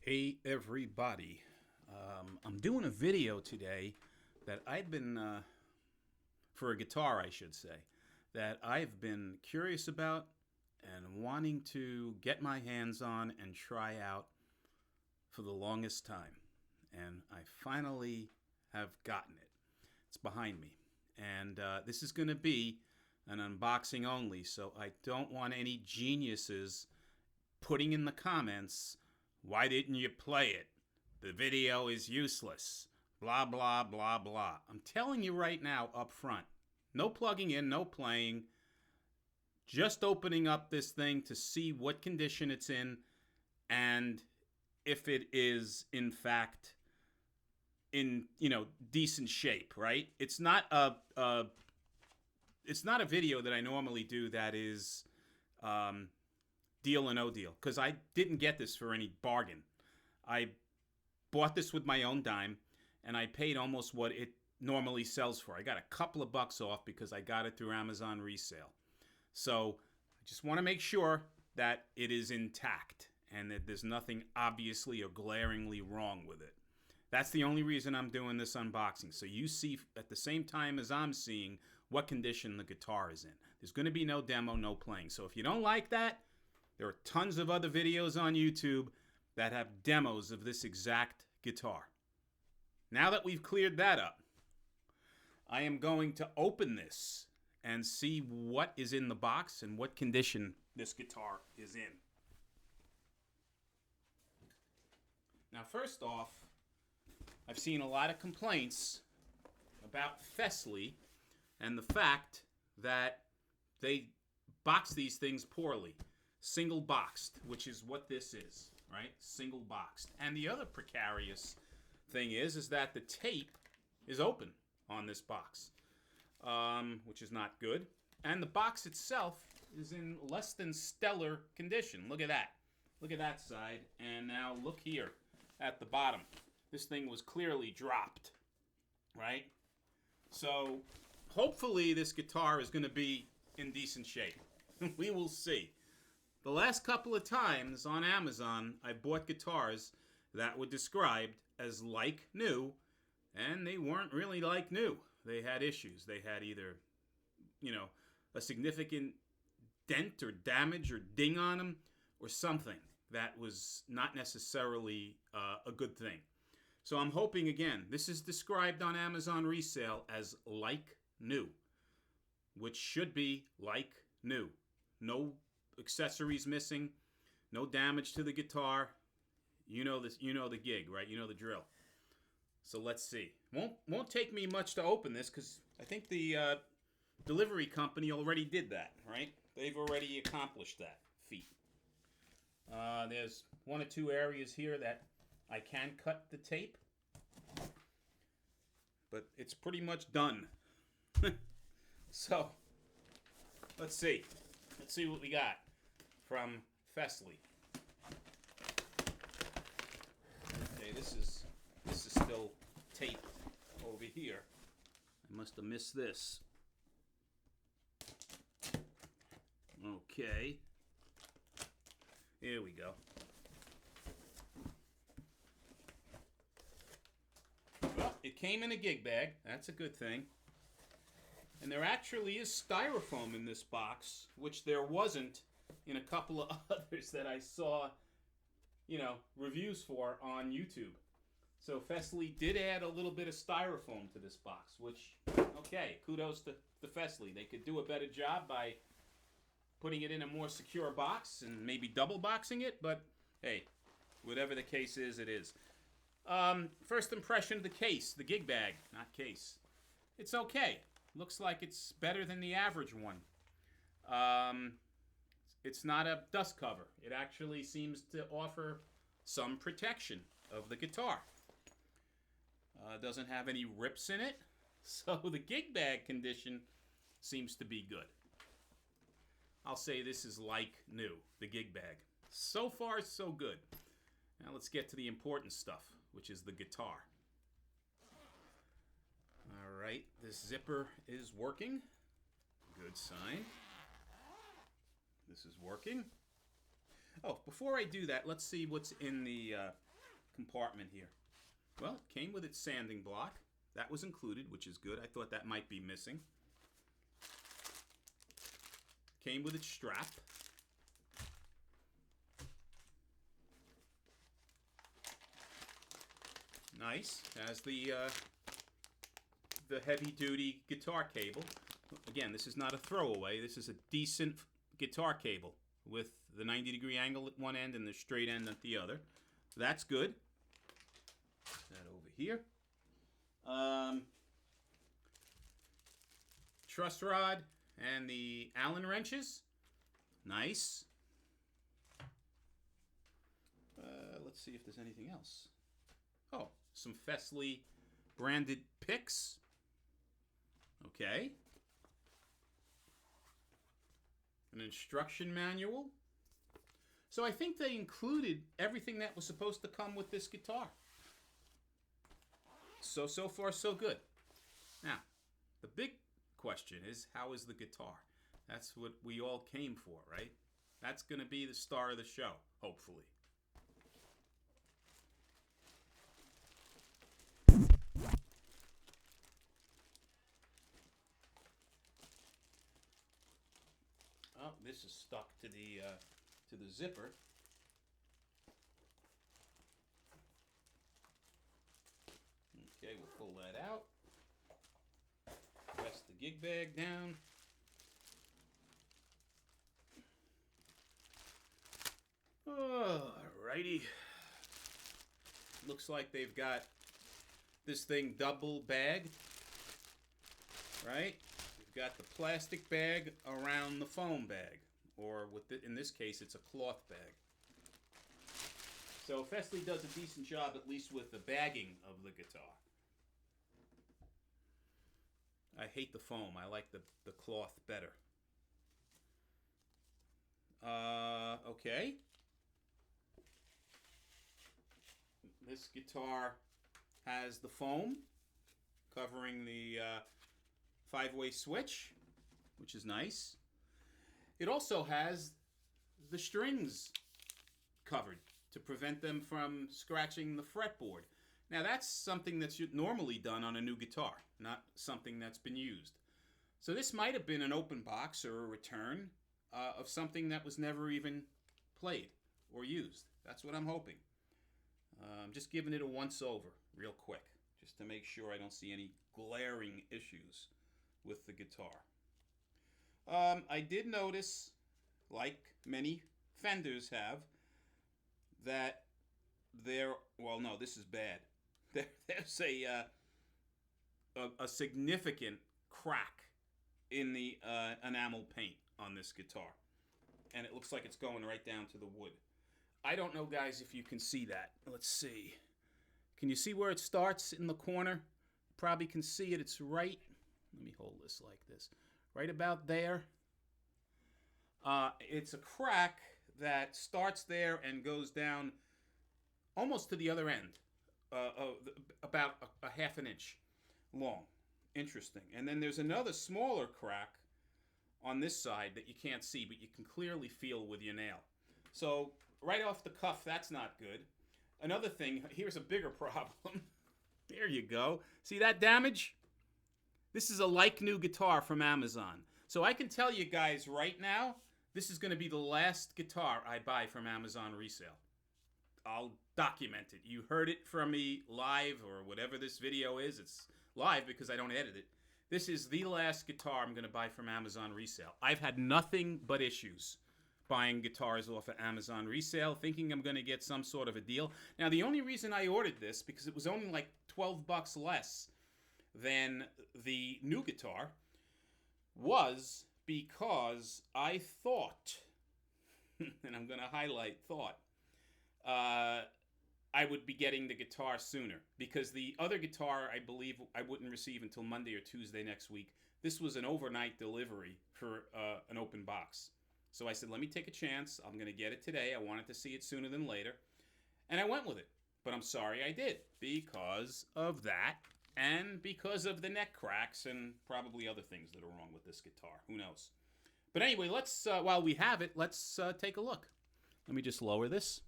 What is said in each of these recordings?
Hey everybody, I'm doing a video today that I've been, for a guitar I should say, that I've been curious about and wanting to get my hands on and try out for the longest time. And I finally have gotten it. It's behind me. And this is going to be an unboxing only, so I don't want any geniuses putting in the comments, "Why didn't you play it? The video is useless. Blah, blah, blah, blah." I'm telling you right now up front, no plugging in, no playing, just opening up this thing to see what condition it's in and if it is in fact in, decent shape, right? It's not a video that I normally do that is deal or no deal, because I didn't get this for any bargain. I bought this with my own dime, and I paid almost what it normally sells for. I got a couple of bucks off because I got it through Amazon Resale. So I just want to make sure that it is intact and that there's nothing obviously or glaringly wrong with it. That's the only reason I'm doing this unboxing, so you see at the same time as I'm seeing what condition the guitar is in. There's going to be no demo, no playing. So if you don't like that, there are tons of other videos on YouTube that have demos of this exact guitar. Now that we've cleared that up, I am going to open this and see what is in the box and what condition this guitar is in. Now, first off, I've seen a lot of complaints about Fesley and the fact that they box these things poorly. Single boxed, which is what this is, right? Single boxed. And the other precarious thing is that the tape is open on this box, which is not good. And the box itself is in less than stellar condition. Look at that. Look at that side. And now look here at the bottom. This thing was clearly dropped, right? So hopefully this guitar is going to be in decent shape. We will see. The last couple of times on Amazon, I bought guitars that were described as like new, and they weren't really like new. They had issues. They had either, a significant dent or damage or ding on them, or something that was not necessarily a good thing. So I'm hoping, again, this is described on Amazon Resale as like new, which should be like new. No accessories missing, no damage to the guitar. You know this. You know the gig, right? You know the drill. So let's see. Won't take me much to open this because I think the delivery company already did that, right? They've already accomplished that feat. There's one or two areas here that I can cut the tape, but it's pretty much done. So let's see. Let's see what we got from Fesley. Okay, this is still taped over here. I must have missed this. Okay. Here we go. Well, it came in a gig bag. That's a good thing. And there actually is styrofoam in this box, which there wasn't in a couple of others that I saw, reviews for on YouTube. So Fesley did add a little bit of styrofoam to this box, which, okay, kudos to Fesley. They could do a better job by putting it in a more secure box and maybe double boxing it, but hey, whatever the case is, it is. First impression of the case, the gig bag, not case. It's okay. Looks like it's better than the average one. It's not a dust cover. It actually seems to offer some protection of the guitar. Doesn't have any rips in it, so the gig bag condition seems to be good. I'll say this is like new, the gig bag. So far, so good. Now let's get to the important stuff, which is the guitar. All right, this zipper is working. Good sign. This is working. Oh, before I do that, let's see what's in the compartment here? Well, it came with its sanding block. That was included, which is good. I thought that might be missing. Came with its strap. Nice. Has the heavy-duty guitar cable. Again, this is not a throwaway. This is a decent guitar cable with the 90-degree angle at one end and the straight end at the other. That's good. Put that over here. Truss rod and the Allen wrenches. Nice. Let's see if there's anything else. Oh, some Fesley branded picks. Okay. An instruction manual. So I think they included everything that was supposed to come with this guitar. So far, so good. Now, the big question is, how is the guitar? That's what we all came for, right? That's going to be the star of the show, hopefully. Oh, this is stuck to the zipper. Okay, we'll pull that out. Press the gig bag down. Alrighty. Looks like they've got this thing double bagged, right? We've got the plastic bag around the foam bag, or in this case, it's a cloth bag. So Fesley does a decent job, at least with the bagging of the guitar. I hate the foam. I like the cloth better. Okay. This guitar has the foam covering the 5-way switch, which is nice. It also has the strings covered to prevent them from scratching the fretboard. Now that's something that's normally done on a new guitar, not something that's been used. So this might have been an open box or a return of something that was never even played or used. That's what I'm hoping. I'm just giving it a once over real quick, just to make sure I don't see any glaring issues with the guitar. I did notice, like many Fenders have, that no, this is bad. There's a significant crack in the enamel paint on this guitar, and it looks like it's going right down to the wood. I don't know, guys, if you can see that. Let's see. Can you see where it starts in the corner? Probably can see it. It's right. Let me hold this like this. Right about there. It's a crack that starts there and goes down almost to the other end. About a half an inch long. Interesting. And then there's another smaller crack on this side that you can't see, but you can clearly feel with your nail. So right off the cuff, that's not good. Another thing, here's a bigger problem. There you go. See that damage? This is a like-new guitar from Amazon. So I can tell you guys right now, this is going to be the last guitar I buy from Amazon Resale. I'll document it. You heard it from me live, or whatever this video is. It's live because I don't edit it. This is the last guitar I'm going to buy from Amazon Resale. I've had nothing but issues buying guitars off of Amazon Resale, thinking I'm going to get some sort of a deal. Now, the only reason I ordered this, because it was only like 12 bucks less than the new guitar, was because I thought, and I'm going to highlight thought, I would be getting the guitar sooner, because the other guitar, I believe, I wouldn't receive until Monday or Tuesday next week. This was an overnight delivery for an open box. So I said, let me take a chance. I'm going to get it today. I wanted to see it sooner than later. And I went with it. But I'm sorry I did, because of that, and because of the neck cracks, and probably other things that are wrong with this guitar. Who knows? But anyway, let's, while we have it, let's take a look. Let me just lower this.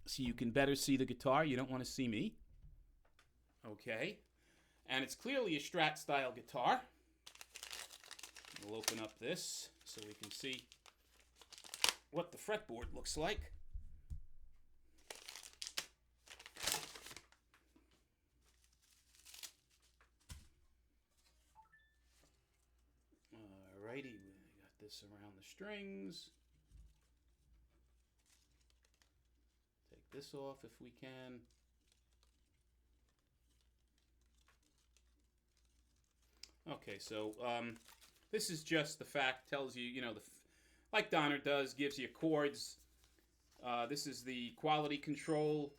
so you can better see the guitar. You don't want to see me. Okay. And it's clearly a Strat style guitar. We'll open up this so we can see what the fretboard looks like. Alrighty, we got this around the strings. Take this off if we can. Okay, so this is just the fact, tells you, you know, like Donner does, gives you chords. This is the quality control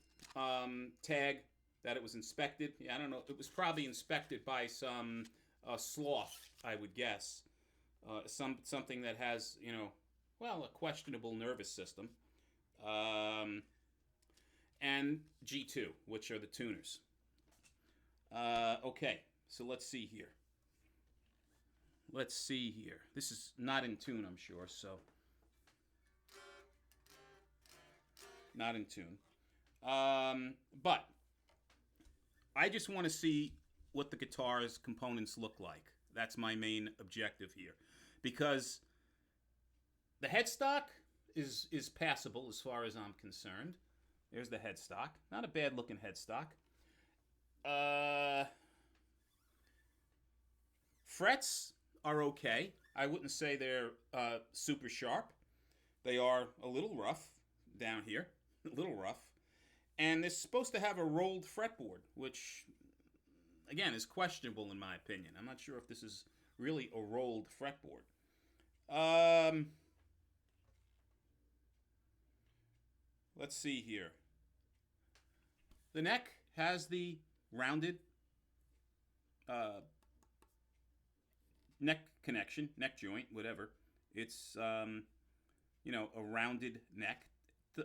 tag that it was inspected. Yeah, I don't know. It was probably inspected by some sloth, I would guess. Something that has, you know, well, a questionable nervous system. And G2, which are the tuners. Okay, so let's see here. Let's see here. This is not in tune, I'm sure, so. Not in tune. But I just want to see what the guitar's components look like. That's my main objective here. Because the headstock is passable as far as I'm concerned. There's the headstock. Not a bad looking headstock. Frets are okay. I wouldn't say they're super sharp. They are a little rough down here, a little rough. And it's supposed to have a rolled fretboard, which, again, is questionable in my opinion. I'm not sure if this is really a rolled fretboard. Let's see here. The neck has the rounded neck connection, neck joint, whatever. It's you know, a rounded neck.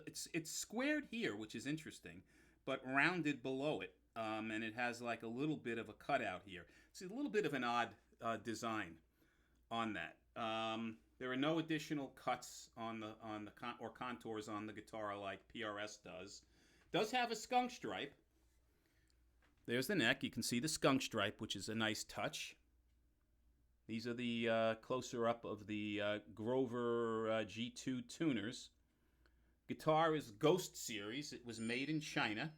It's squared here, which is interesting, but rounded below it, and it has like a little bit of a cutout here. It's a little bit of an odd design on that. There are no additional cuts on the or contours on the guitar like PRS does. Does have a skunk stripe. There's the neck. You can see the skunk stripe, which is a nice touch. These are the closer up of the Grover G2 tuners. Guitar is Ghost Series. It was made in China.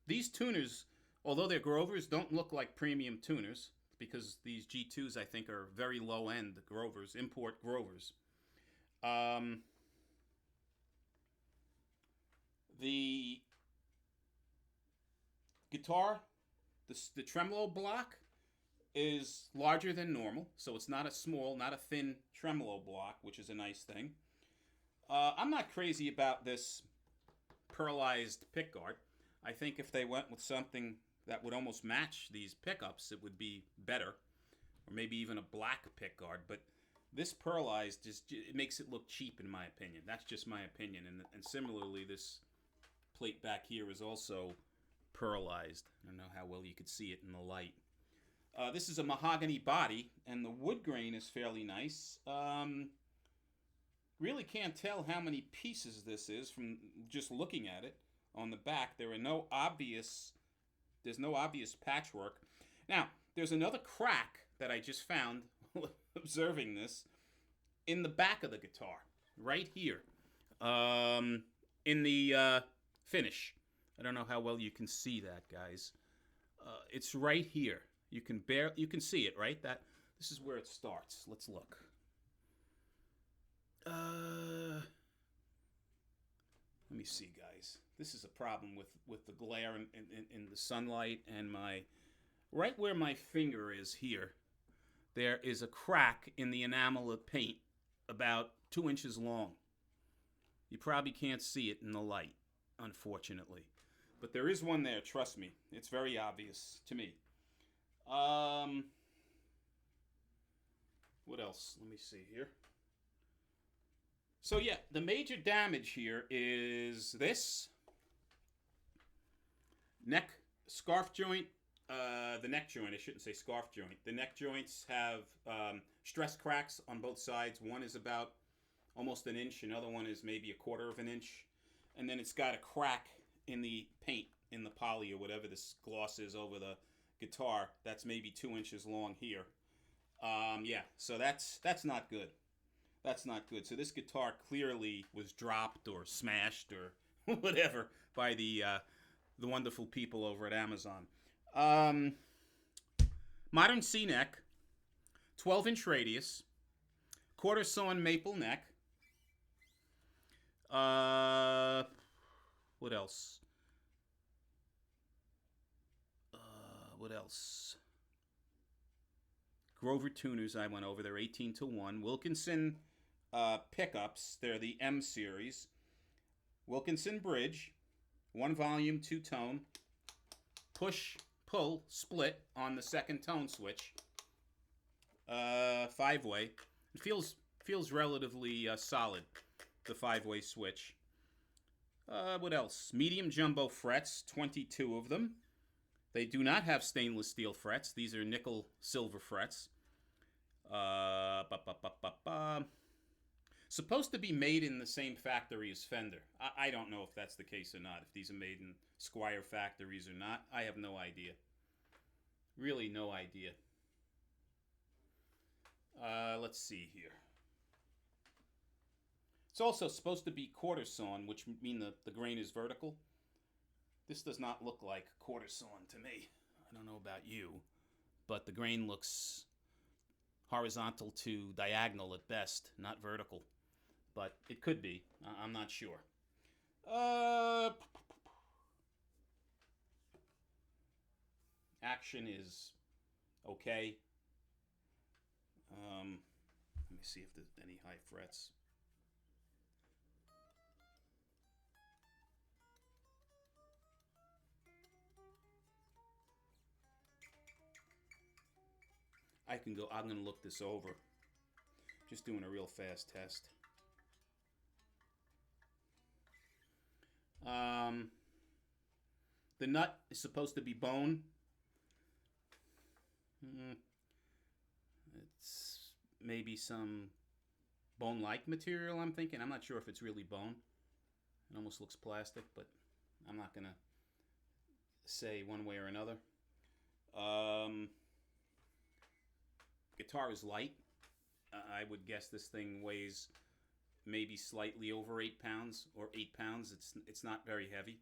These tuners, although they're Grovers, don't look like premium tuners because these G2s, I think, are very low-end Grovers, import Grovers. The guitar, the tremolo block, is larger than normal, so it's not a small, not a thin tremolo block, which is a nice thing. I'm not crazy about this pearlized pickguard. I think if they went with something that would almost match these pickups, it would be better, or maybe even a black pickguard. But this pearlized it makes it look cheap, in my opinion. That's just my opinion. And similarly, this plate back here is also pearlized. I don't know how well you could see it in the light. This is a mahogany body, and the wood grain is fairly nice. Really can't tell how many pieces this is from just looking at it. On the back, there's no obvious patchwork. Now, there's another crack that I just found observing this in the back of the guitar, right here, in the finish. I don't know how well you can see that, guys. It's right here. You can see it, right? This is where it starts. Let's look. Let me see, guys. This is a problem with the glare in the sunlight, and right where my finger is here, there is a crack in the enamel of paint about 2 inches long. You probably can't see it in the light, unfortunately. But there is one there, trust me. It's very obvious to me. What else? Let me see here. So yeah, the major damage here is this neck scarf joint. The neck joint, I shouldn't say scarf joint. The neck joints have stress cracks on both sides. One is about almost an inch. Another one is maybe a quarter of an inch. And then it's got a crack in the paint, in the poly or whatever this gloss is over the guitar. That's maybe 2 inches long here. Yeah, so that's not good. That's not good. So this guitar clearly was dropped or smashed or whatever by the wonderful people over at Amazon. Modern C-neck, 12-inch radius, quarter sawn maple neck. What else? What else? Grover tuners I went over. They're 18-1. Wilkinson pickups. They're the M series. Wilkinson bridge. 1 volume, 2 tone. Push, pull, split on the second tone switch. 5-way. It feels relatively solid, the 5-way switch. What else? Medium jumbo frets, 22 of them. They do not have stainless steel frets. These are nickel silver frets. Supposed to be made in the same factory as Fender. I don't know if that's the case or not. If these are made in Squire factories or not, I have no idea. Really no idea. Let's see here. It's also supposed to be quarter sawn, which mean the grain is vertical. This does not look like quarter sawn to me. I don't know about you, but the grain looks horizontal to diagonal at best, not vertical. But it could be. I'm not sure. Action is okay. Let me see if there's any high frets. I'm going to look this over. Just doing a real fast test. The nut is supposed to be bone. It's maybe some bone-like material, I'm thinking. I'm not sure if it's really bone. It almost looks plastic, but I'm not going to say one way or another. Guitar is light. I would guess this thing weighs maybe slightly over 8 pounds or 8 pounds. It's not very heavy.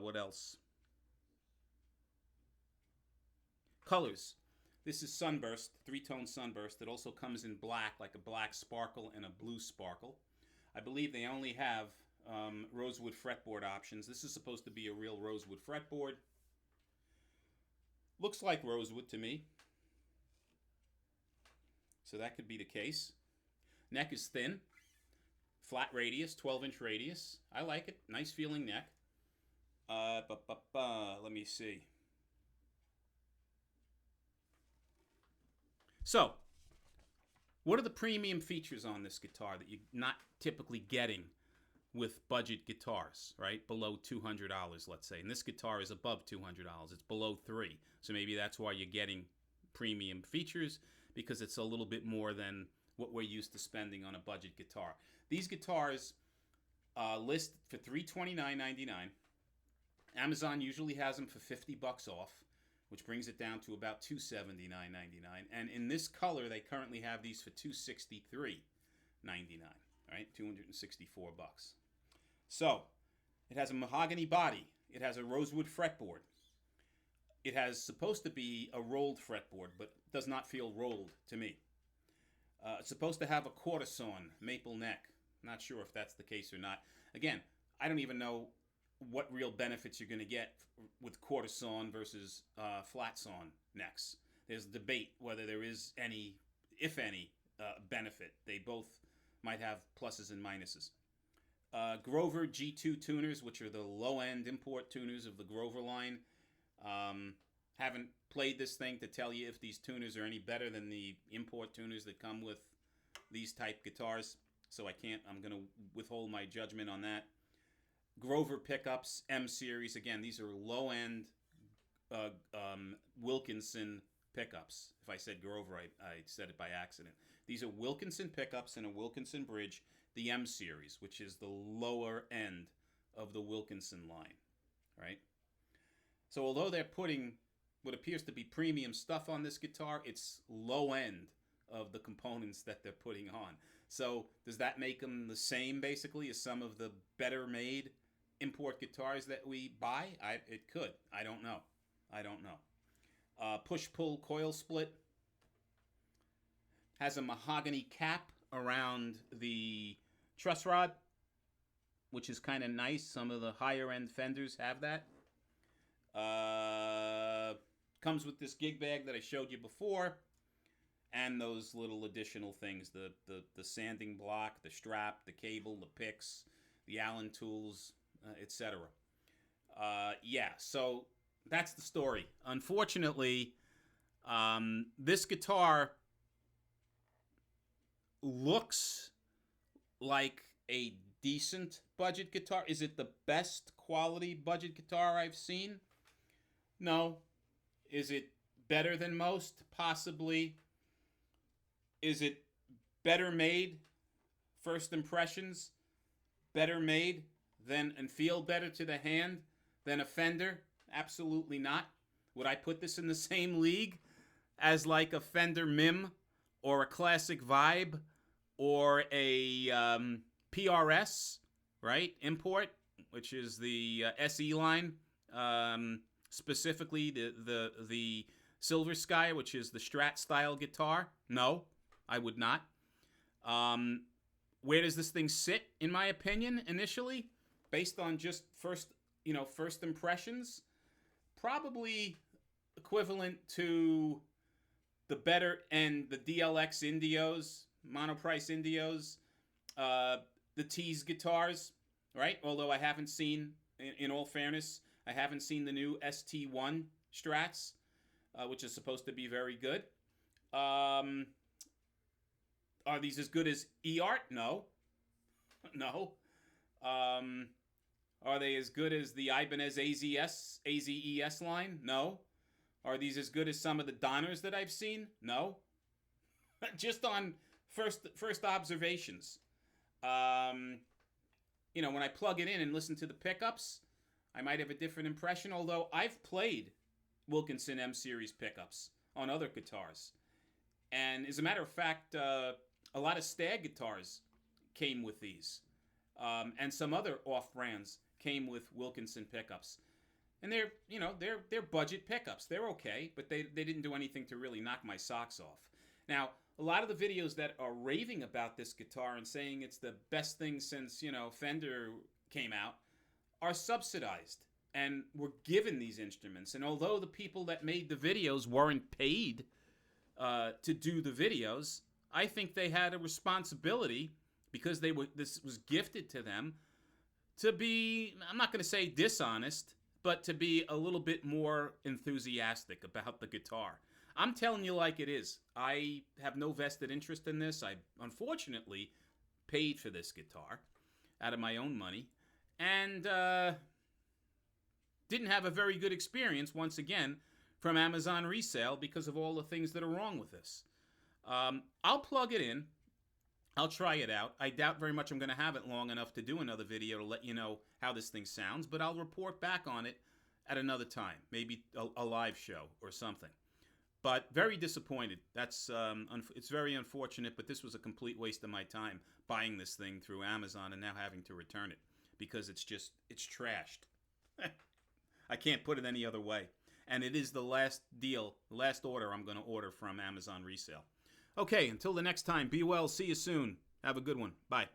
What else? Colors. This is Sunburst, 3-tone Sunburst. It also comes in black, like a black sparkle and a blue sparkle. I believe they only have rosewood fretboard options. This is supposed to be a real rosewood fretboard. Looks like rosewood to me. So that could be the case. Neck is thin. Flat radius, 12-inch radius. I like it. Nice feeling neck. Let me see. So, what are the premium features on this guitar that you're not typically getting with budget guitars, right? Below $200, let's say. And this guitar is above $200. It's below $300. So maybe that's why you're getting premium features, because it's a little bit more than what we're used to spending on a budget guitar. These guitars list for $329.99. Amazon usually has them for $50 off, which brings it down to about $279.99. And in this color, they currently have these for $263.99. Right, $264. So, it has a mahogany body. It has a rosewood fretboard. It has supposed to be a rolled fretboard, but does not feel rolled to me. It's supposed to have a quarter sawn maple neck. Not sure if that's the case or not. Again, I don't even know what real benefits you're going to get with quarter sawn versus flat sawn necks. There's debate whether there is any, if any, benefit. They both might have pluses and minuses. Grover G2 tuners, which are the low-end import tuners of the Grover line. Haven't played this thing to tell you if these tuners are any better than the import tuners that come with these type guitars, so I'm going to withhold my judgment on that. Grover pickups, M series. Again, these are low-end Wilkinson pickups. If I said Grover, I said it by accident. These are Wilkinson pickups and a Wilkinson bridge, the M series, which is the lower end of the Wilkinson line, right? So although they're putting what appears to be premium stuff on this guitar, it's low end of the components that they're putting on. So does that make them the same basically as some of the better made import guitars that we buy? It could. I don't know. Push-pull coil split. Has a mahogany cap around the truss rod, which is kind of nice. Some of the higher end Fenders have that. Comes with this gig bag that I showed you before, and those little additional things, the sanding block, the strap, the cable, the picks, the Allen tools, etc. Yeah, so that's the story. Unfortunately, this guitar looks like a decent budget guitar. Is it the best quality budget guitar I've seen? No. Is it better than most? Possibly. Is it better made? First impressions? Better made than and feel better to the hand than a Fender? Absolutely not. Would I put this in the same league as like a Fender Mim or a Classic Vibe or a PRS, right? Import, which is the SE line, specifically the Silver Sky, which is the Strat style guitar? No, I would not. Where does this thing sit, in my opinion, initially, based on just first impressions? Probably equivalent to the better and the DLX Indios, monoprice Indios, the Tease guitars, right? Although I haven't seen, in all fairness, I haven't seen the new ST1 Strats, which is supposed to be very good. Are these as good as eArt? No. No. Are they as good as the Ibanez AZES line? No. Are these as good as some of the Donners that I've seen? No. Just on first observations. When I plug it in and listen to the pickups, I might have a different impression, although I've played Wilkinson M Series pickups on other guitars. And as a matter of fact, a lot of Stag guitars came with these. And some other off-brands came with Wilkinson pickups. And they're budget pickups. They're okay, but they didn't do anything to really knock my socks off. Now, a lot of the videos that are raving about this guitar and saying it's the best thing since, Fender came out are subsidized and were given these instruments. And although the people that made the videos weren't paid to do the videos, I think they had a responsibility, because this was gifted to them, to be, I'm not going to say dishonest, but to be a little bit more enthusiastic about the guitar. I'm telling you like it is. I have no vested interest in this. I unfortunately paid for this guitar out of my own money, and didn't have a very good experience, once again, from Amazon Resale because of all the things that are wrong with this. I'll plug it in. I'll try it out. I doubt very much I'm going to have it long enough to do another video to let you know how this thing sounds, but I'll report back on it at another time, maybe a live show or something. But very disappointed. It's very unfortunate, but this was a complete waste of my time buying this thing through Amazon and now having to return it because it's trashed. I can't put it any other way. And it is the last order I'm going to order from Amazon Resale. Okay, until the next time, be well, see you soon. Have a good one. Bye.